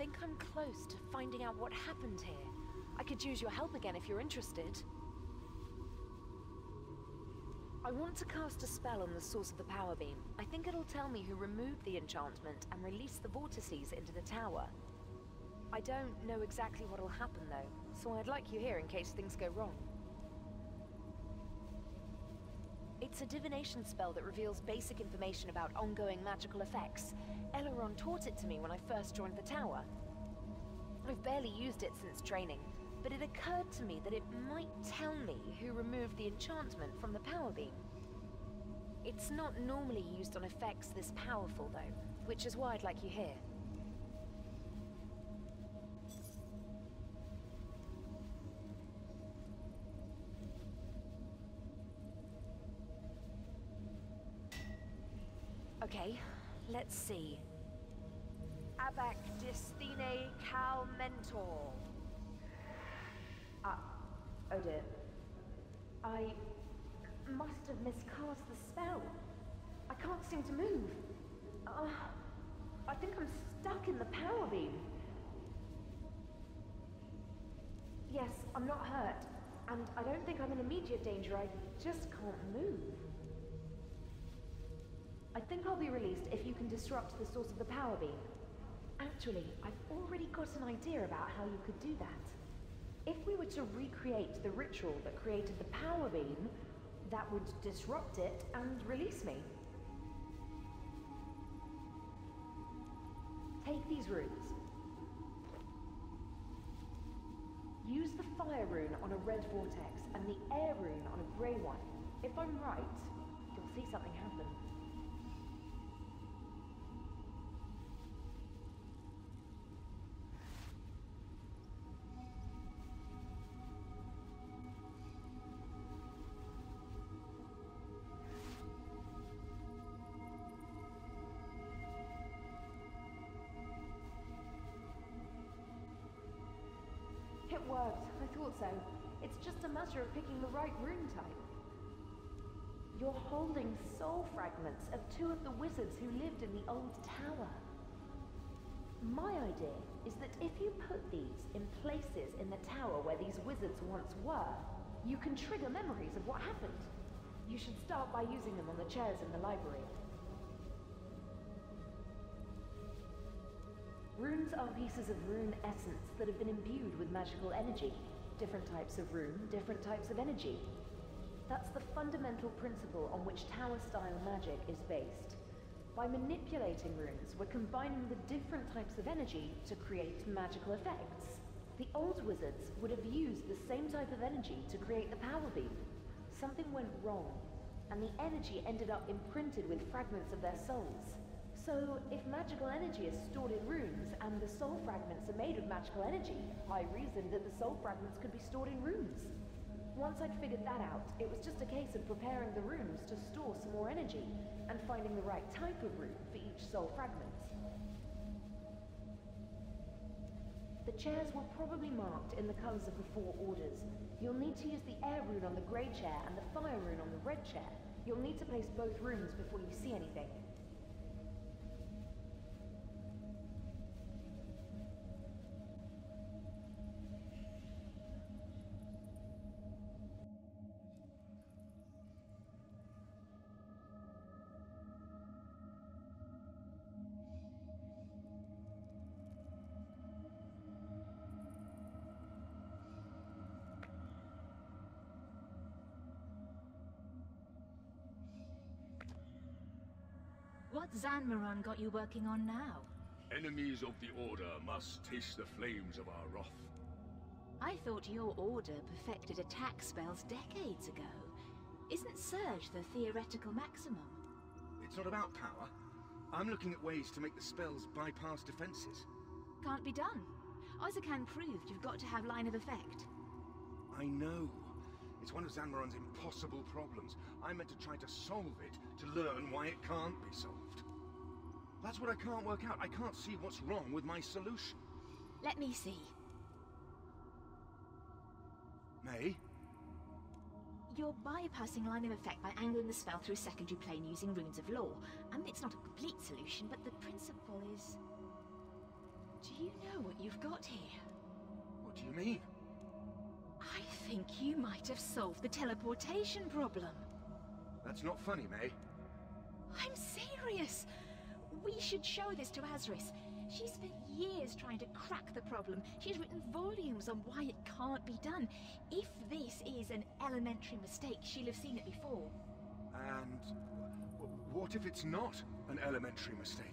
think I'm close to finding out what happened here. I could use your help again if you're interested. I want to cast a spell on the source of the power beam. I think it'll tell me who removed the enchantment and released the vortices into the tower. I don't know exactly what'll happen though, so I'd like you here in case things go wrong. It's a divination spell that reveals basic information about ongoing magical effects. Elaron taught it to me when I first joined the tower. I've barely used it since training, but it occurred to me that it might tell me who removed the enchantment from the power beam. It's not normally used on effects this powerful though, which is why I'd like you here. Okay, let's see. Abac Disthene Cal Mentor. Oh dear. I must have miscast the spell. I can't seem to move. I think I'm stuck in the power beam. Yes, I'm not hurt, and I don't think I'm in immediate danger. I just can't move. I think I'll be released if you can disrupt the source of the power beam. Actually, I've already got an idea about how you could do that. If we were to recreate the ritual that created the power beam, that would disrupt it and release me. Take these runes. Use the fire rune on a red vortex and the air rune on a grey one. If I'm right, you'll see something happen. It worked. I thought so. It's just a matter of picking the right rune type. You're holding soul fragments of two of the wizards who lived in the old tower. My idea is that if you put these in places in the tower where these wizards once were, you can trigger memories of what happened. You should start by using them on the chairs in the library. Runes are pieces of rune essence that have been imbued with magical energy. Different types of rune, different types of energy. That's the fundamental principle on which tower-style magic is based. By manipulating runes, we're combining the different types of energy to create magical effects. The old wizards would have used the same type of energy to create the power beam. Something went wrong, and the energy ended up imprinted with fragments of their souls. So, if magical energy is stored in runes, and the soul fragments are made of magical energy, I reasoned that the soul fragments could be stored in runes. Once I'd figured that out, it was just a case of preparing the runes to store some more energy, and finding the right type of rune for each soul fragment. The chairs were probably marked in the colours of the four orders. You'll need to use the air rune on the grey chair and the fire rune on the red chair. You'll need to place both runes before you see anything. What Zanmaron got you working on now? Enemies of the Order must taste the flames of our wrath. I thought your order perfected attack spells decades ago. Isn't Surge the theoretical maximum? It's not about power. I'm looking at ways to make the spells bypass defenses. Can't be done. Ozakan proved you've got to have line of effect. I know. It's one of Zanmaron's impossible problems. I meant to try to solve it, to learn why it can't be solved. That's what I can't work out. I can't see what's wrong with my solution. Let me see. May? You're bypassing line of effect by angling the spell through a secondary plane using runes of law. I mean, it's not a complete solution, but the principle is... Do you know what you've got here? What do you mean? I think you might have solved the teleportation problem. That's not funny, May. I'm serious. We should show this to Azris. She's spent years trying to crack the problem. She's written volumes on why it can't be done. If this is an elementary mistake, she'll have seen it before. And what if it's not an elementary mistake?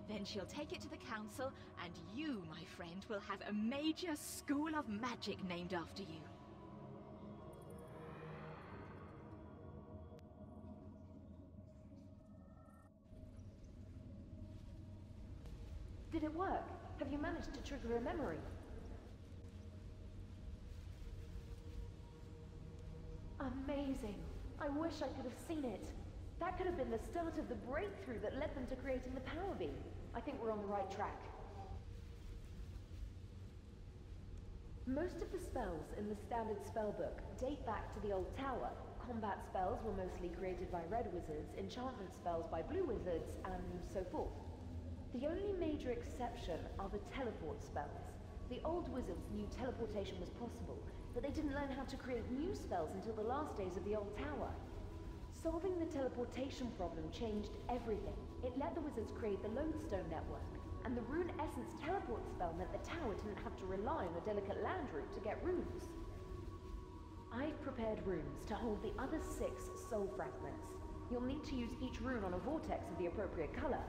Then she'll take it to the council, and you, my friend, will have a major school of magic named after you. Did it work? Have you managed to trigger a memory? Amazing! I wish I could have seen it. That could have been the start of the breakthrough that led them to creating the power beam. I think we're on the right track. Most of the spells in the standard spellbook date back to the old tower. Combat spells were mostly created by red wizards, enchantment spells by blue wizards, and so forth. The only major exception are the teleport spells. The old wizards knew teleportation was possible, but they didn't learn how to create new spells until the last days of the old tower. Solving the teleportation problem changed everything. It let the wizards create the Lodestone network, and the Rune Essence teleport spell meant the tower didn't have to rely on a delicate land route to get runes. I've prepared runes to hold the other 6 soul fragments. You'll need to use each rune on a vortex of the appropriate color.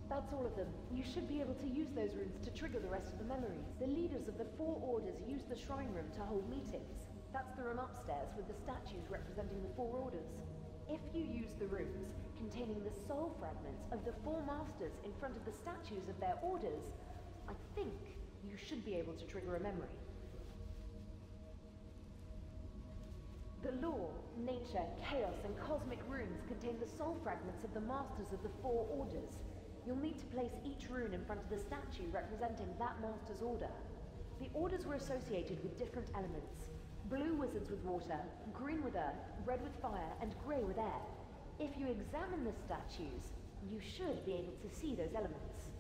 That's all of them. You should be able to use those runes to trigger the rest of the memories. The leaders of the 4 orders use the shrine room to hold meetings. That's the room upstairs with the statues representing the 4 orders. If you use the runes containing the soul fragments of the 4 masters in front of the statues of their orders, I think you should be able to trigger a memory. The law, nature, chaos, and cosmic runes contain the soul fragments of the masters of the 4 orders. You'll need to place each rune in front of the statue representing that master's order. The orders were associated with different elements. Blue wizards with water, green with earth, red with fire, and grey with air. If you examine the statues, you should be able to see those elements.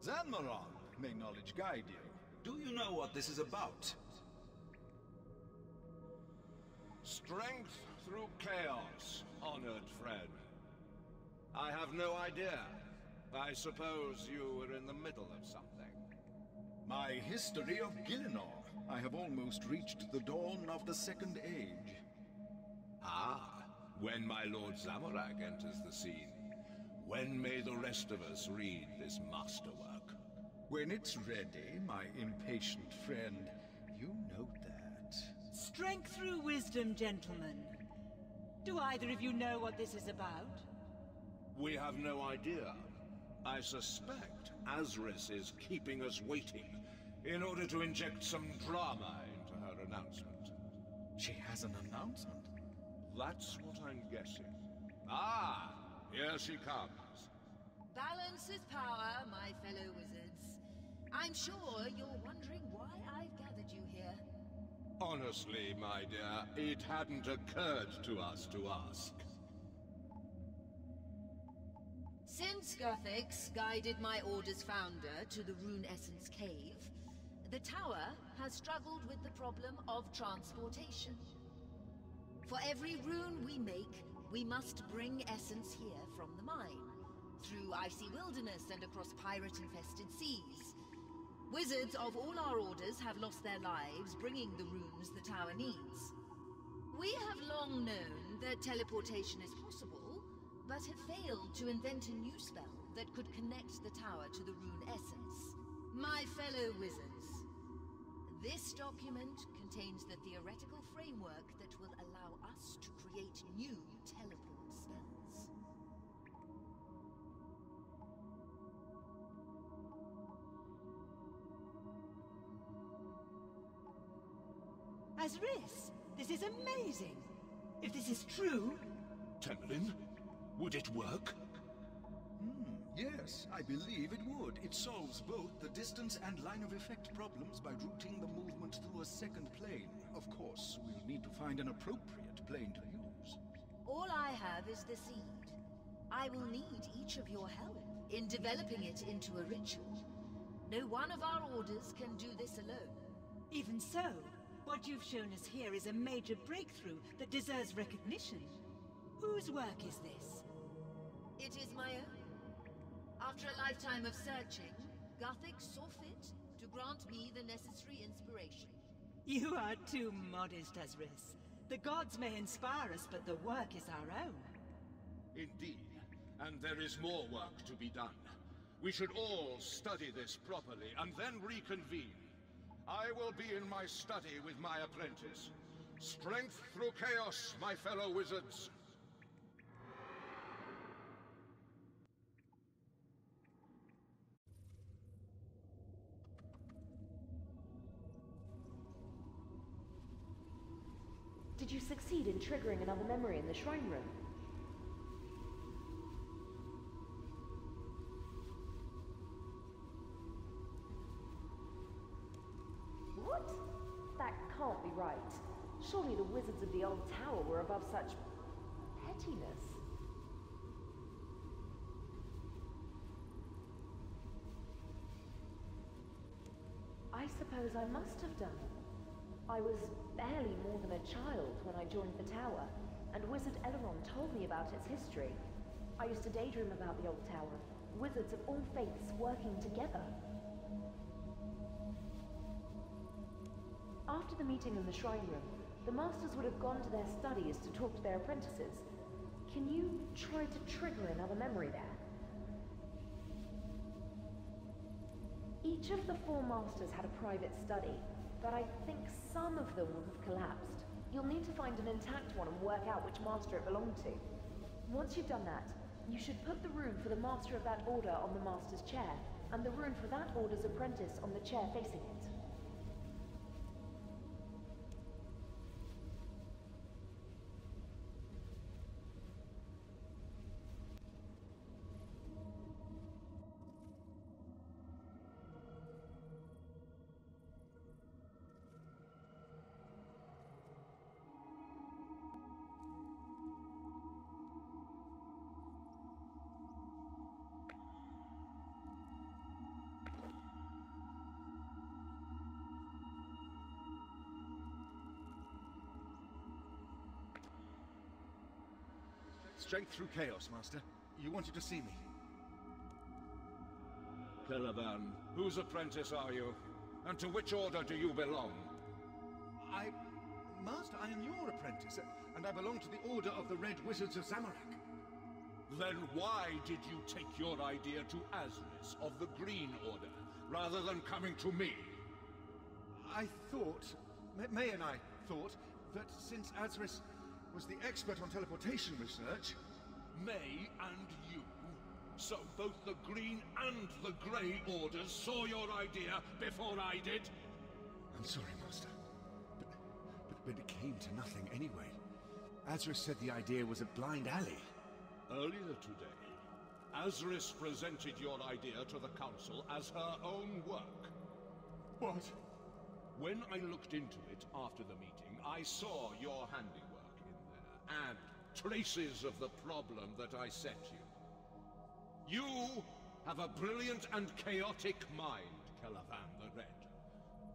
Zanmaron, may knowledge guide you. Do you know what this is about? Strength through chaos, honored friend. I have no idea. I suppose you were in the middle of something. My history of Gielinor. I have almost reached the dawn of the Second Age. Ah, when my Lord Zamorak enters the scene. When may the rest of us read this masterwork? When it's ready, my impatient friend, you know that. Strength through wisdom, gentlemen. Do either of you know what this is about? We have no idea. I suspect Azris is keeping us waiting in order to inject some drama into her announcement. She has an announcement? That's what I'm guessing. Ah, here she comes. Balance is power, my fellow wizards. I'm sure you're wondering why I've gathered you here. Honestly, my dear, it hadn't occurred to us to ask. Since Guthix guided my order's founder to the Rune Essence Cave, The tower has struggled with the problem of transportation. For every rune we make, we must bring essence here from the mine, through icy wilderness and across pirate-infested seas. Wizards of all our orders have lost their lives bringing the runes the tower needs. We have long known that teleportation is possible, but have failed to invent a new spell that could connect the tower to the rune essence. My fellow wizards, this document contains the theoretical framework that will allow us to create new teleport spells. Azris, this is amazing! If this is true... Temelin, would it work? Yes, I believe it would. It solves both the distance and line of effect problems by routing the movement through a second plane. Of course, we'll need to find an appropriate plane to use. All I have is the seed. I will need each of your help in developing it into a ritual. No one of our orders can do this alone. Even so, what you've shown us here is a major breakthrough that deserves recognition. Whose work is this? It is my own. After a lifetime of searching, Gothic saw fit to grant me the necessary inspiration. You are too modest, Azris. The gods may inspire us, but the work is our own. Indeed, and there is more work to be done. We should all study this properly, and then reconvene. I will be in my study with my apprentice. Strength through chaos, my fellow wizards. Did you succeed in triggering another memory in the shrine room? What? That can't be right. Surely the wizards of the old tower were above such pettiness. I suppose I must have done. I was barely more than a child when I joined the tower, and Wizard Elaron told me about its history. I used to daydream about the old tower, wizards of all faiths working together. After the meeting in the shrine room, the masters would have gone to their studies to talk to their apprentices. Can you try to trigger another memory there? Each of the 4 masters had a private study, but I think some of them will have collapsed. You'll need to find an intact one and work out which master it belonged to. Once you've done that, you should put the rune for the master of that order on the master's chair, and the rune for that order's apprentice on the chair facing it. Strength through chaos, Master. You wanted to see me. Caravan, whose apprentice are you? And to which order do you belong? Master, I am your apprentice, and I belong to the Order of the Red Wizards of Zamorak. Then why did you take your idea to Azris of the Green Order, rather than coming to me? I thought, May and I thought, that since Azris was the expert on teleportation research... May and you? So both the Green and the Grey Orders saw your idea before I did? I'm sorry, Master. But it came to nothing anyway. Azris said the idea was a blind alley. Earlier today, Azris presented your idea to the Council as her own work. What? When I looked into it after the meeting, I saw your handiwork in there, and traces of the problem that I set you. You have a brilliant and chaotic mind, Caravan the Red.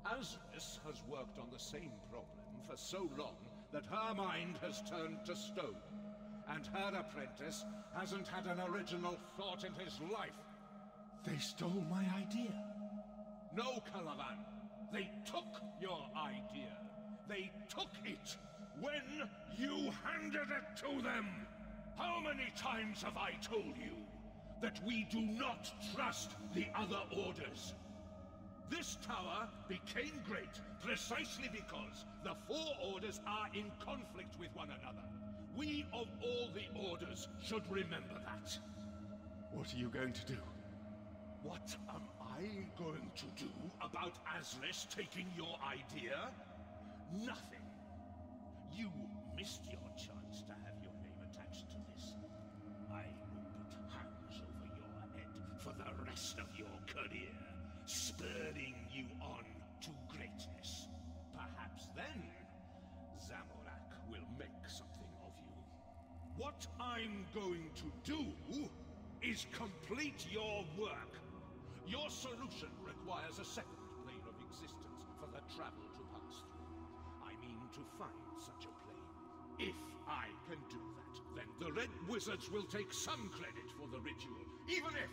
Azris has worked on the same problem for so long that her mind has turned to stone. And her apprentice hasn't had an original thought in his life. They stole my idea. No, Calavan. They took your idea. They took it when you handed it to them. How many times have I told you that we do not trust the other orders? This tower became great precisely because the four orders are in conflict with one another. We of all the orders should remember that. What are you going to do? What am I going to do about Azris taking your idea? Nothing. You missed your chance to have your name attached to this. I hope it hangs over your head for the rest of your career, spurring you on to greatness. Perhaps then, Zamorak will make something of you. What I'm going to do is complete your work. Your solution requires a second plane of existence for the travel to pass through. I mean to find such a plane. If I can do that, then the Red Wizards will take some credit for the ritual, even if,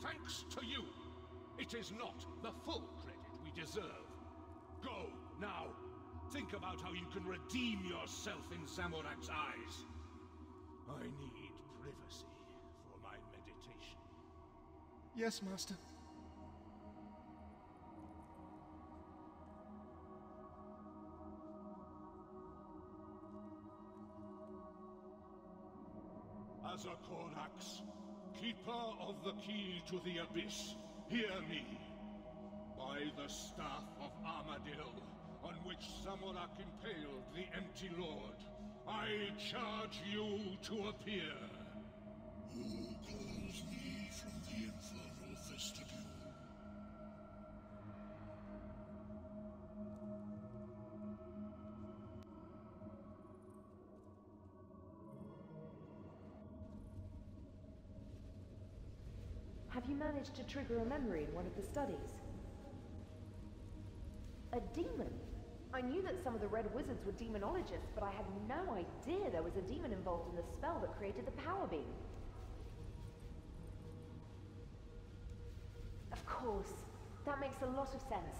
thanks to you, it is not the full credit we deserve. Go, now. Think about how you can redeem yourself in Zamorak's eyes. I need privacy for my meditation. Yes, Master. Azakorax, keeper of the key to the abyss, hear me. By the staff of Armadil, on which Zamorak impaled the Empty Lord, I charge you to appear. Who calls me from the infernal vestibule? Have you managed to trigger a memory in one of the studies? A demon? I knew that some of the Red Wizards were demonologists, but I had no idea there was a demon involved in the spell that created the power beam. Of course. That makes a lot of sense.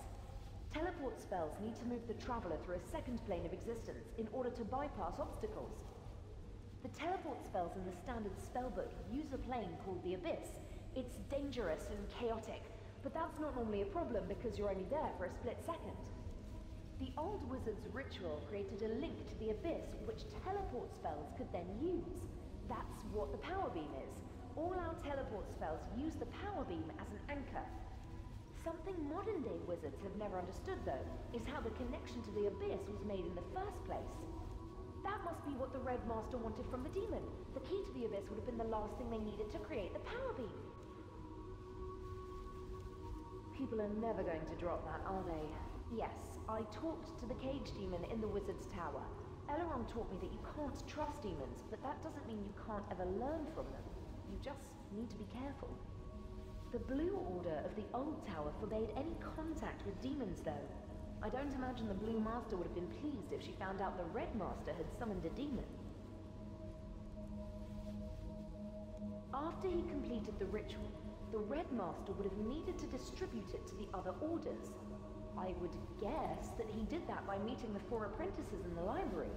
Teleport spells need to move the Traveler through a second plane of existence in order to bypass obstacles. The teleport spells in the standard spellbook use a plane called the Abyss. It's dangerous and chaotic, but that's not normally a problem because you're only there for a split second. The old wizard's ritual created a link to the Abyss which teleport spells could then use. That's what the power beam is. All our teleport spells use the power beam as an anchor. Something modern-day wizards have never understood, though, is how the connection to the Abyss was made in the first place. That must be what the Red Master wanted from the demon. The key to the Abyss would have been the last thing they needed to create the power beam. People are never going to drop that, are they? Yes, I talked to the cage demon in the wizard's tower. Elaron taught me that you can't trust demons, but that doesn't mean you can't ever learn from them. You just need to be careful. The Blue Order of the old tower forbade any contact with demons, though. I don't imagine the Blue Master would have been pleased if she found out the Red Master had summoned a demon. After he completed the ritual, the Red Master would have needed to distribute it to the other orders. I would guess that he did that by meeting the 4 apprentices in the library.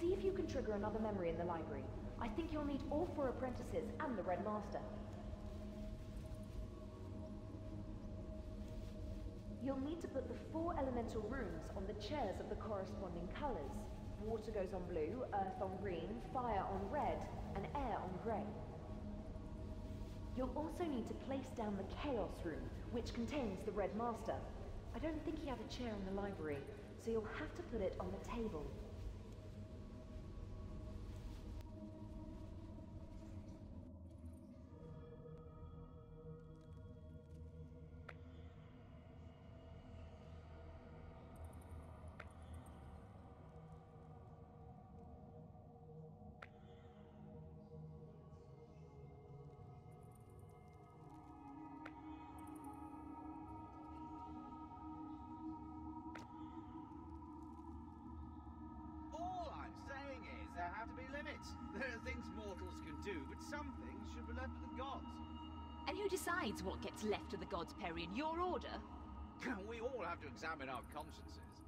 See if you can trigger another memory in the library. I think you'll need all 4 apprentices and the Red Master. You'll need to put the 4 elemental runes on the chairs of the corresponding colors. Water goes on blue, earth on green, fire on red, and air on grey. You'll also need to place down the Chaos Rune, which contains the Red Master. I don't think he had a chair in the library, so you'll have to put it on the table. some things should be left to the gods. And who decides what gets left to the gods, Perrin? Your order? We all have to examine our consciences.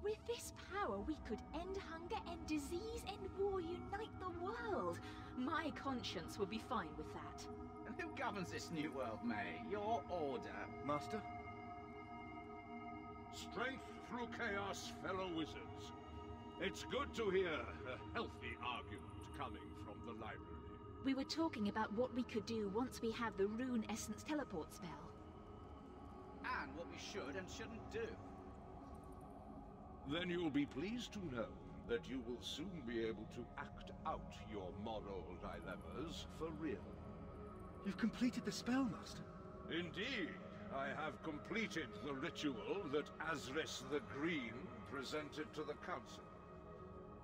With this power, we could end hunger, end disease, end war, unite the world. My conscience would be fine with that. And who governs this new world, May? Your order? Master? Strength through chaos, fellow wizards. It's good to hear a healthy argument coming from the library. We were talking about what we could do once we have the Rune Essence teleport spell. And what we should and shouldn't do. Then you'll be pleased to know that you will soon be able to act out your moral dilemmas for real. You've completed the spell, Master. Indeed, I have completed the ritual that Azris the Green presented to the Council.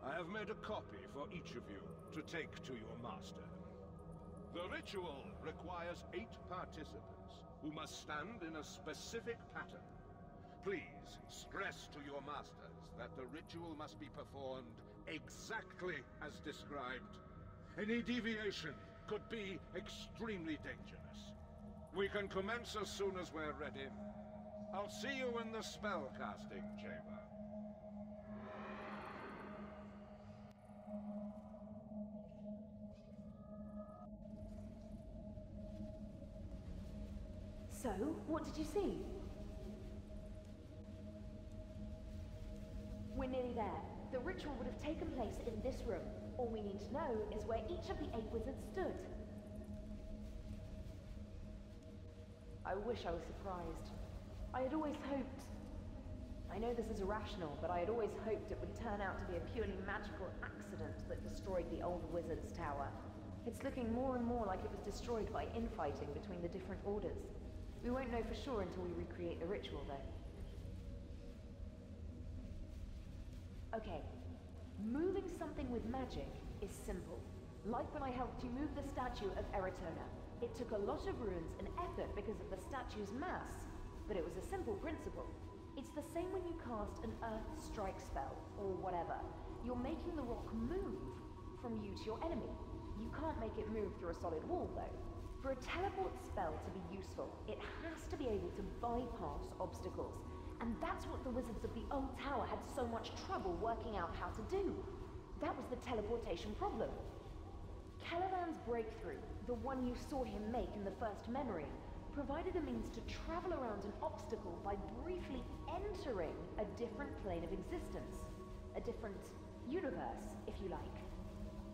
I have made a copy for each of you to take to your master. The ritual requires 8 participants who must stand in a specific pattern. Please stress to your masters that the ritual must be performed exactly as described. Any deviation could be extremely dangerous. We can commence as soon as we're ready. I'll see you in the spellcasting chamber. So, what did you see? We're nearly there. The ritual would have taken place in this room. All we need to know is where each of the 8 wizards stood. I wish I was surprised. I had always hoped... I know this is irrational, but I had always hoped it would turn out to be a purely magical accident that destroyed the old wizard's tower. It's looking more and more like it was destroyed by infighting between the different orders. We won't know for sure until we recreate the ritual, though. Okay, moving something with magic is simple. Like when I helped you move the statue of Eratona. It took a lot of runes and effort because of the statue's mass, but it was a simple principle. It's the same when you cast an Earth Strike spell, or whatever. You're making the rock move from you to your enemy. You can't make it move through a solid wall, though. For a teleport spell to be useful, it has to be able to bypass obstacles. And that's what the wizards of the old tower had so much trouble working out how to do. That was the teleportation problem. Caliban's breakthrough, the one you saw him make in the first memory, provided a means to travel around an obstacle by briefly entering a different plane of existence. A different universe, if you like.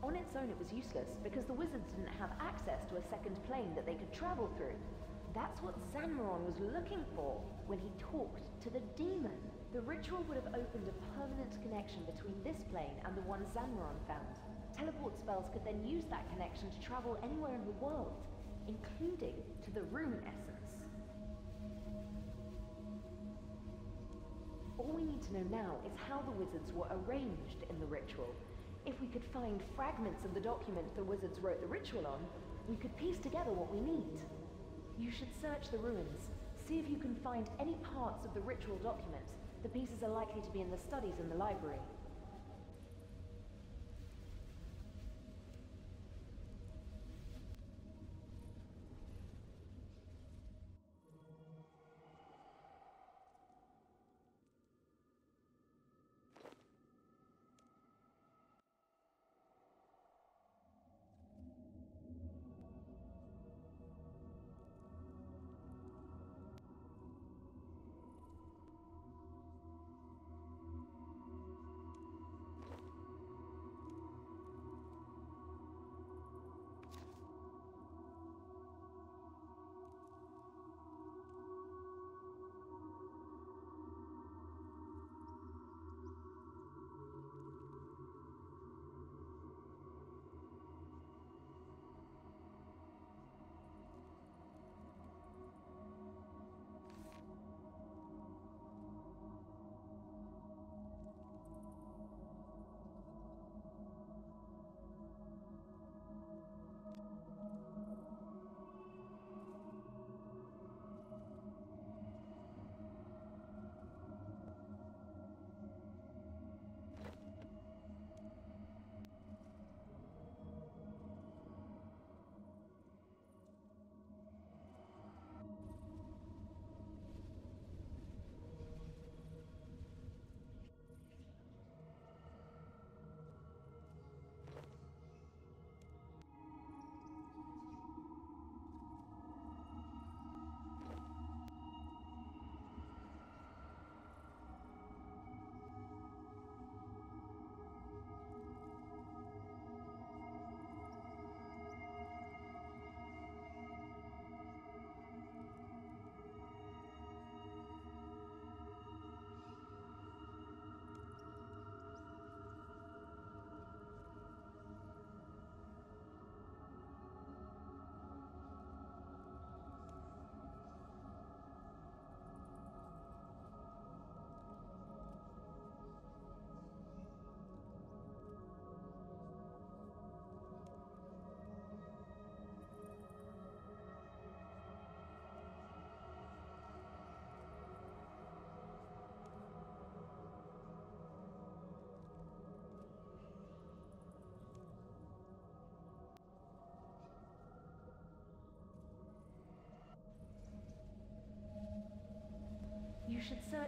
On its own it was useless, because the wizards didn't have access to a second plane that they could travel through. That's what Zanmaron was looking for when he talked to the demon. The ritual would have opened a permanent connection between this plane and the one Zanmaron found. Teleport spells could then use that connection to travel anywhere in the world, including to the Rune Essence. All we need to know now is how the wizards were arranged in the ritual. If we could find fragments of the document the wizards wrote the ritual on, we could piece together what we need. You should search the ruins. See if you can find any parts of the ritual document. The pieces are likely to be in the studies in the library.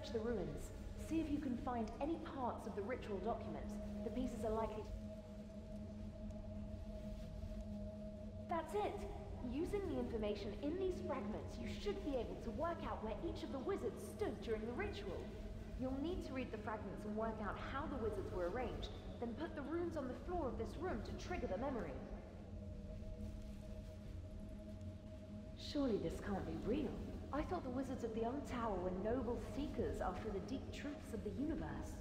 search the ruins. See if you can find any parts of the ritual document. The pieces are likely to... That's it! Using the information in these fragments, you should be able to work out where each of the wizards stood during the ritual. You'll need to read the fragments and work out how the wizards were arranged, then put the runes on the floor of this room to trigger the memory. Surely this can't be real. I thought the wizards of the Young Tower were noble seekers after the deep truths of the universe.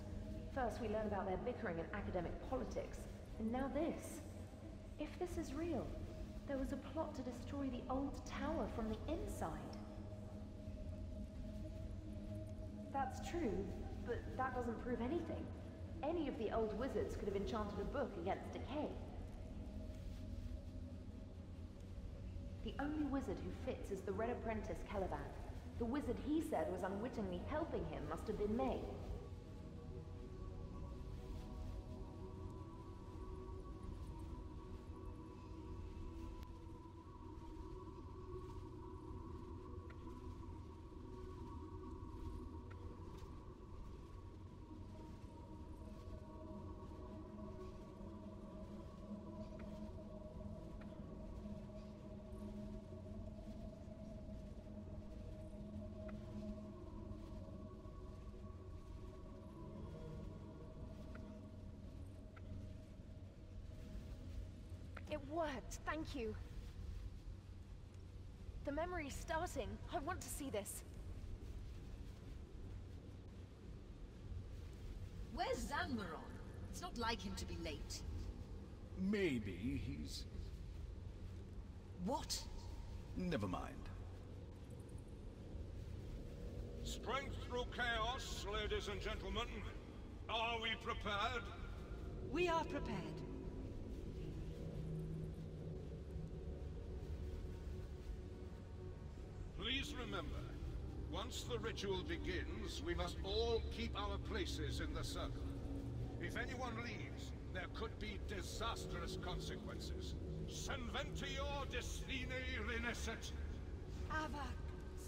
First we learn about their bickering and academic politics, and now this. If this is real, there was a plot to destroy the old tower from the inside. That's true, but that doesn't prove anything. Any of the old wizards could have enchanted a book against decay. The only wizard who fits is the Red Apprentice Caliban. The wizard he said was unwittingly helping him must have been May. It worked, thank you. The memory's starting. I want to see this. Where's Zanmaron? It's not like him to be late. Maybe he's... What? Never mind. Strength through chaos, ladies and gentlemen. Are we prepared? We are prepared. Please remember, once the ritual begins, we must all keep our places in the circle. If anyone leaves, there could be disastrous consequences. Senventior destine renescet. Avak,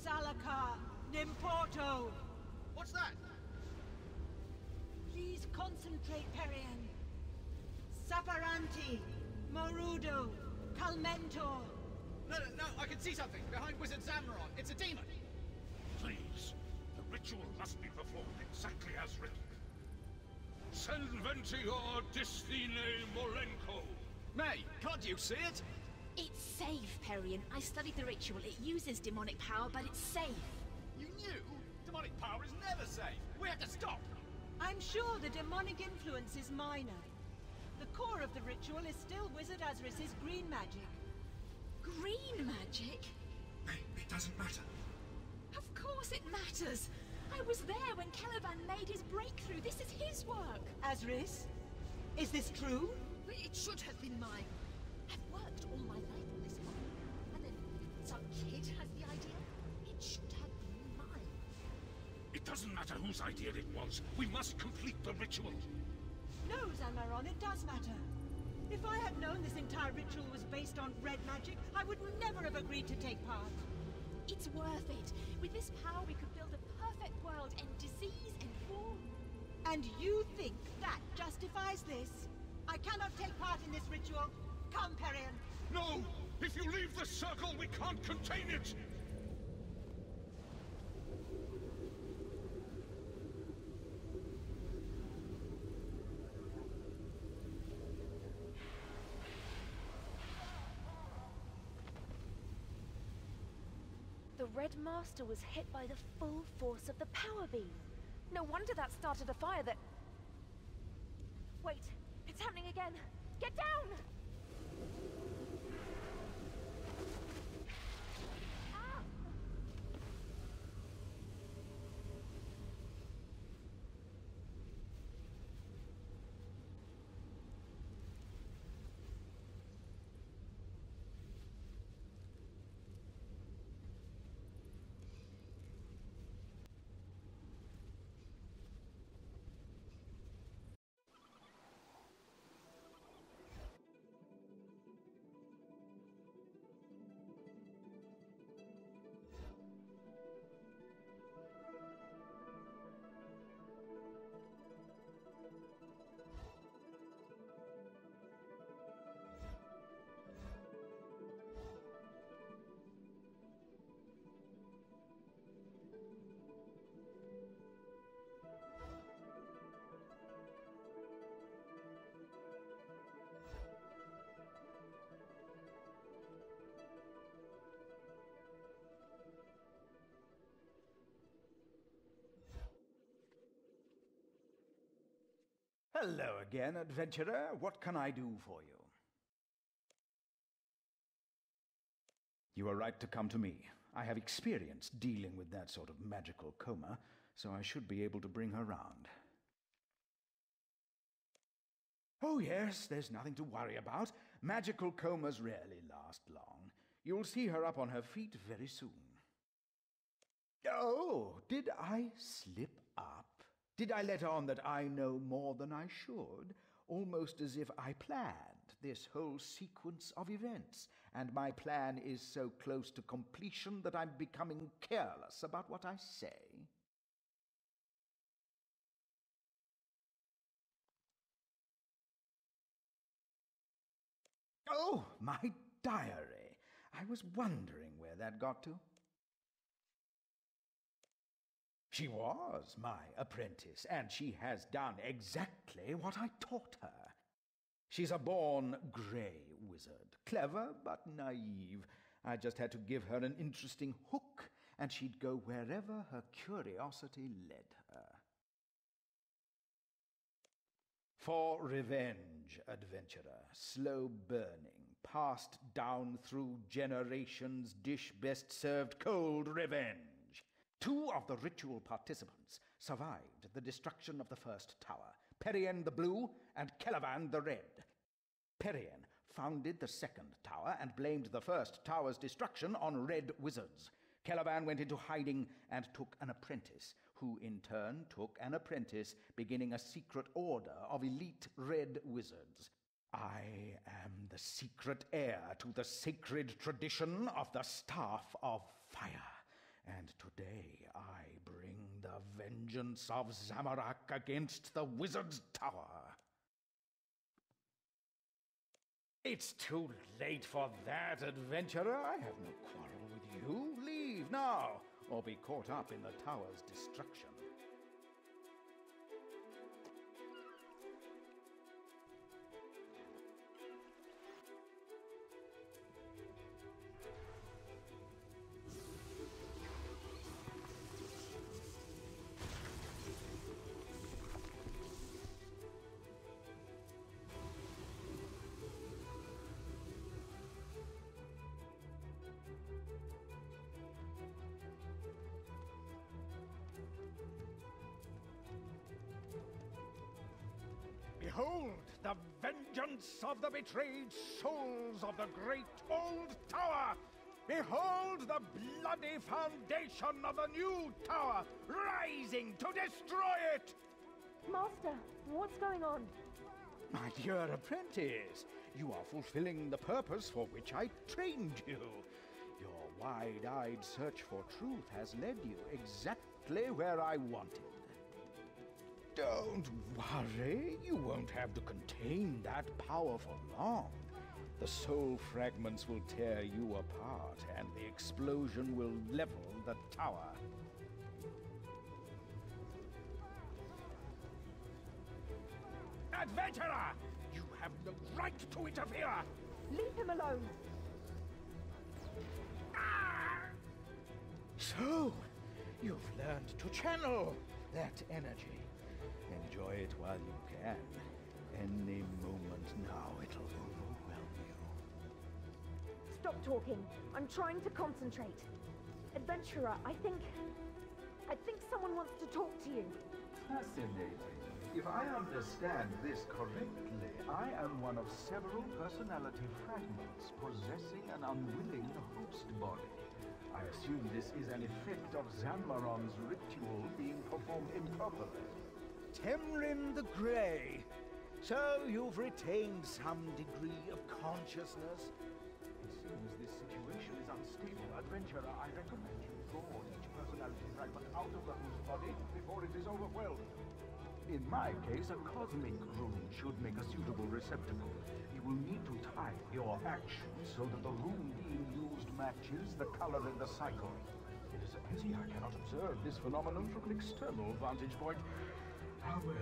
Salakar, Nimporto. What's that? Please concentrate, Perian. Saparanti, Morudo, Calmentor. No, I can see something behind Wizard Zanmaron. It's a demon. Please, the ritual must be performed exactly as written. Senventior destine molenko. May, can't you see it? It's safe, Perian. I studied the ritual. It uses demonic power, but it's safe. You knew? Demonic power is never safe. We have to stop. I'm sure the demonic influence is minor. The core of the ritual is still Wizard Azris's green magic. Green magic? Hey, it doesn't matter. Of course it matters. I was there when Caliban made his breakthrough. This is his work. Azris? Is this true? It should have been mine. I've worked all my life on this one. And then some kid has the idea. It should have been mine. It doesn't matter whose idea it was. We must complete the ritual. No, Zanmaron, it does matter. If I had known this entire ritual was based on red magic, I would never have agreed to take part. It's worth it. With this power, we could build a perfect world, end disease and war. And you think that justifies this? I cannot take part in this ritual. Come, Perian. No! If you leave the circle, we can't contain it! The Red Master was hit by the full force of the power beam. No wonder that started a fire that... Wait, it's happening again. Get down! Ah! Hello again, adventurer. What can I do for you? You are right to come to me. I have experience dealing with that sort of magical coma, so I should be able to bring her round. Oh yes, there's nothing to worry about. Magical comas rarely last long. You'll see her up on her feet very soon. Oh, did I slip up? Did I let on that I know more than I should? Almost as if I planned this whole sequence of events, and my plan is so close to completion that I'm becoming careless about what I say. Oh, my diary. I was wondering where that got to. She was my apprentice, and she has done exactly what I taught her. She's a born grey wizard, clever but naive. I just had to give her an interesting hook, and she'd go wherever her curiosity led her. For revenge, adventurer, slow burning, passed down through generations, dish best served cold revenge. 2 of the ritual participants survived the destruction of the first tower, Perien the Blue and Celavan the Red. Perien founded the second tower and blamed the first tower's destruction on red wizards. Celavan went into hiding and took an apprentice, who in turn took an apprentice, beginning a secret order of elite red wizards. I am the secret heir to the sacred tradition of the Staff of Fire. And today I bring the vengeance of Zamorak against the Wizard's Tower. It's too late for that, adventurer. I have no quarrel with you. Leave now, or be caught up in the tower's destruction. Behold the vengeance of the betrayed souls of the great old tower! Behold the bloody foundation of the new tower, rising to destroy it! Master, what's going on? My dear apprentice, you are fulfilling the purpose for which I trained you. Your wide-eyed search for truth has led you exactly where I wanted. Don't worry, you won't have to contain that power for long. The soul fragments will tear you apart, and the explosion will level the tower. Adventurer! You have no right to interfere! Leave him alone! Ah! So, you've learned to channel that energy. Enjoy it while you can. Any moment now, it'll overwhelm you. Stop talking. I'm trying to concentrate. Adventurer, I think someone wants to talk to you. Fascinating. If I understand this correctly, I am one of several personality fragments possessing an unwilling host body. I assume this is an effect of Zanmaron's ritual being performed improperly. Temrin the Grey. So you've retained some degree of consciousness. It seems this situation is unstable. Adventurer, I recommend you draw each personality fragment out of the host body before it is overwhelmed. In my case, a cosmic rune should make a suitable receptacle. You will need to time your actions so that the rune being used matches the color in the cycle. It is a pity I cannot observe this phenomenon from an external vantage point. Ah, well.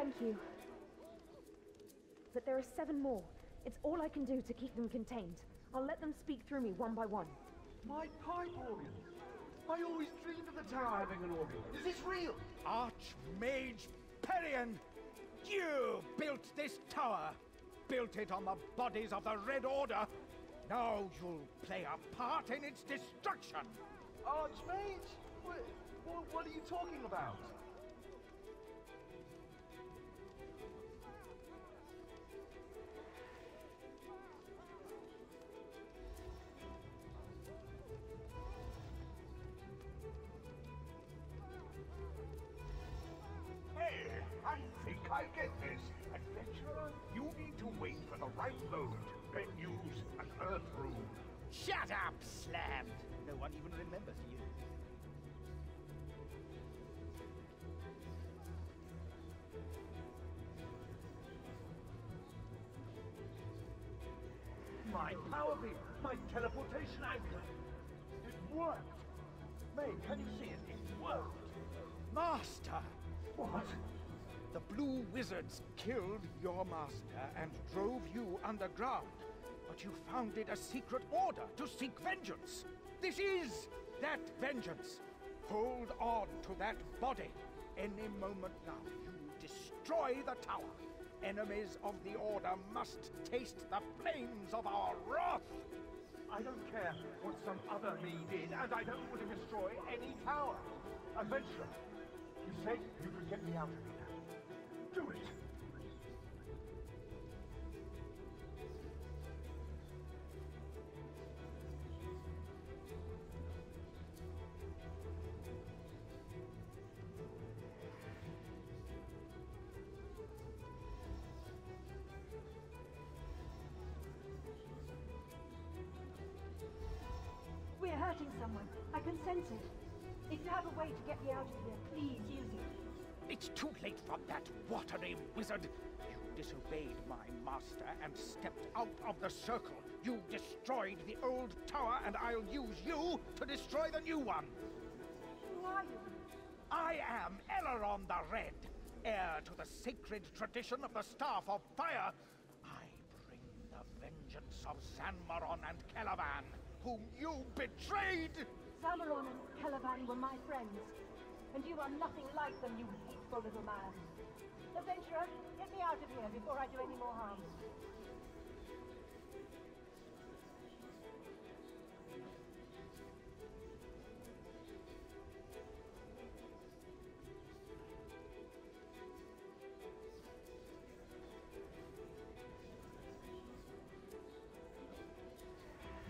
Thank you. But there are 7 more. It's all I can do to keep them contained. I'll let them speak through me one by one. My pipe organ! I always dreamed of the tower having an organ. Is this real? Archmage Perian! You built this tower! Built it on the bodies of the Red Order! Now you'll play a part in its destruction! Archmage? What are you talking about? Hey, I think I get this. Adventurer, you need to wait for the right load, then use an Earth rune. Shut up, Slammed! No one even remembers you. My power beam, my teleportation anchor. It worked. May, can you see it? It worked. Master! What? The Blue Wizards killed your master and drove you underground. But you founded a secret order to seek vengeance. This is that vengeance. Hold on to that body. Any moment now, you destroy the tower. Enemies of the Order must taste the flames of our wrath. I don't care what some other me did, and I don't want to destroy any tower. Adventurer, you said you could get me out of here. Do it. We're hurting someone. I can sense it. If you have a way to get me out of here, please use it. It's too late for that, watery wizard. You disobeyed my master and stepped out of the circle. You destroyed the old tower, and I'll use you to destroy the new one. Who are you? I am Elaron the Red, heir to the sacred tradition of the Staff of Fire. I bring the vengeance of Zanmaron and Calavan, whom you betrayed! Zanmaron and Calavan were my friends, and you are nothing like them, you hateful little man. Adventurer, get me out of here before I do any more harm.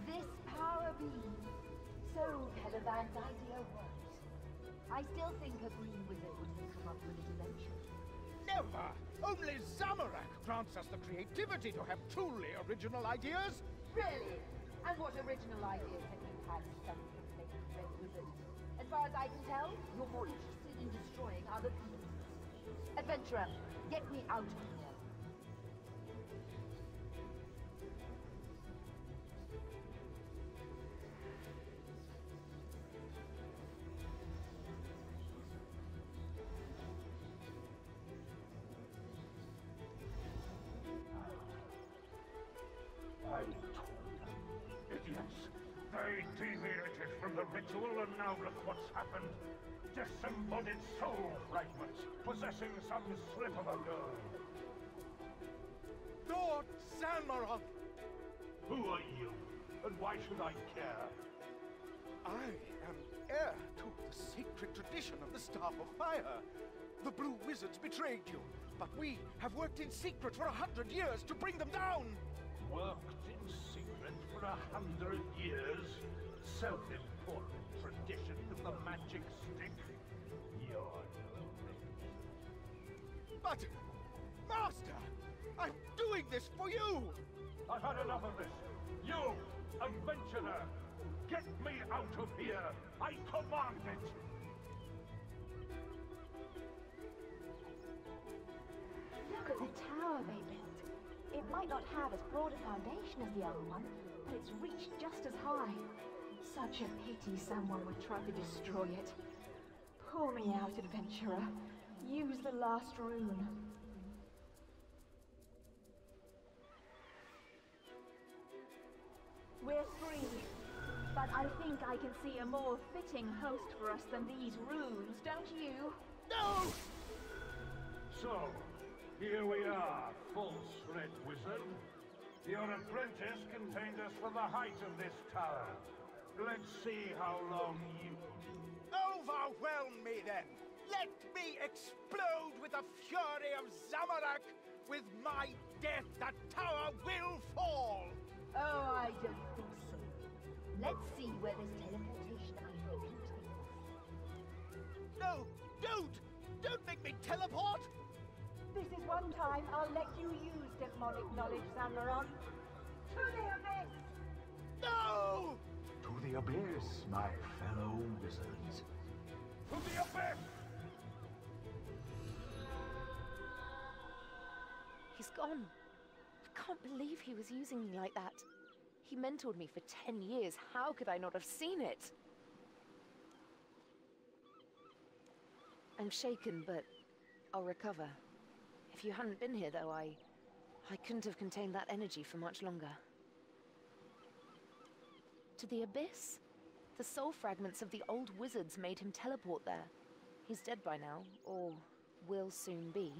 This power beam. So Calavan's idea worked. I still think a green wizard would have come up with it eventually. Never! Only Zamorak grants us the creativity to have truly original ideas. Really? And what original ideas have you had, son of a fake red wizard? As far as I can tell, you're more interested in destroying other people. Adventurer, get me out of here. I told them. Idiots. They deviated from the ritual, and now look what's happened. Disembodied soul fragments, possessing some slip of a girl. Lord Zanmaron! Who are you? And why should I care? I am heir to the sacred tradition of the Staff of Fire. The Blue Wizards betrayed you, but we have worked in secret for 100 years to bring them down! Worked in secret for 100 years? Self-important tradition of the magic stick? You're no But, Master, I'm doing this for you! I've had enough of this. You, adventurer, get me out of here. I command it. Look at the tower they built. It might not have as broad a foundation as the other one, but it's reached just as high. Such a pity someone would try to destroy it. Pull me out, adventurer. Use the last rune. We're free. But I think I can see a more fitting host for us than these runes, don't you? No! So, here we are, false red wizard. Your apprentice contained us for the height of this tower. Let's see how long you... Overwhelm me then! Let me explode with the fury of Zamorak! With my death, the tower will fall! Oh, I don't think so. Let's see where this teleportation item can take us. No! Don't! Don't make me teleport! This is one time I'll let you use demonic knowledge, Elaron. To the abyss! No! To the abyss, my fellow wizards. To the abyss! He's gone. I can't believe he was using me like that. He mentored me for 10 years. How could I not have seen it? I'm shaken, but I'll recover. If you hadn't been here, though, I couldn't have contained that energy for much longer. To the abyss? The soul fragments of the old wizards made him teleport there. He's dead by now, or will soon be.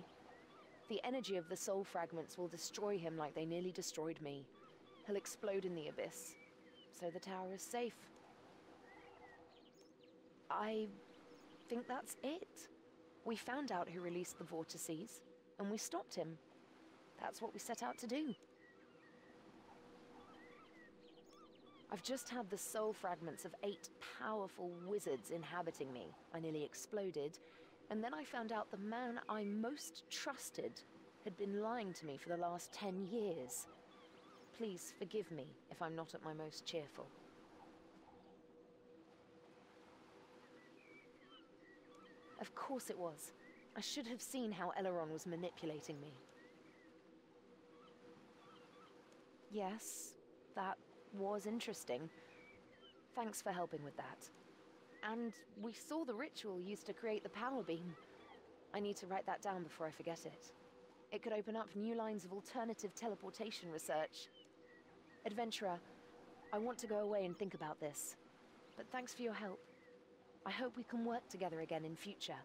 The energy of the soul fragments will destroy him like they nearly destroyed me. He'll explode in the abyss, so the tower is safe. I think that's it. We found out who released the vortices, and we stopped him. That's what we set out to do. I've just had the soul fragments of 8 powerful wizards inhabiting me. I nearly exploded, and then I found out the man I most trusted had been lying to me for the last 10 years. Please forgive me if I'm not at my most cheerful. Of course it was. I should have seen how Elaron was manipulating me. Yes, that was interesting. Thanks for helping with that. And we saw the ritual used to create the power beam. I need to write that down before I forget it. It could open up new lines of alternative teleportation research. Adventurer, I want to go away and think about this. But thanks for your help. I hope we can work together again in future.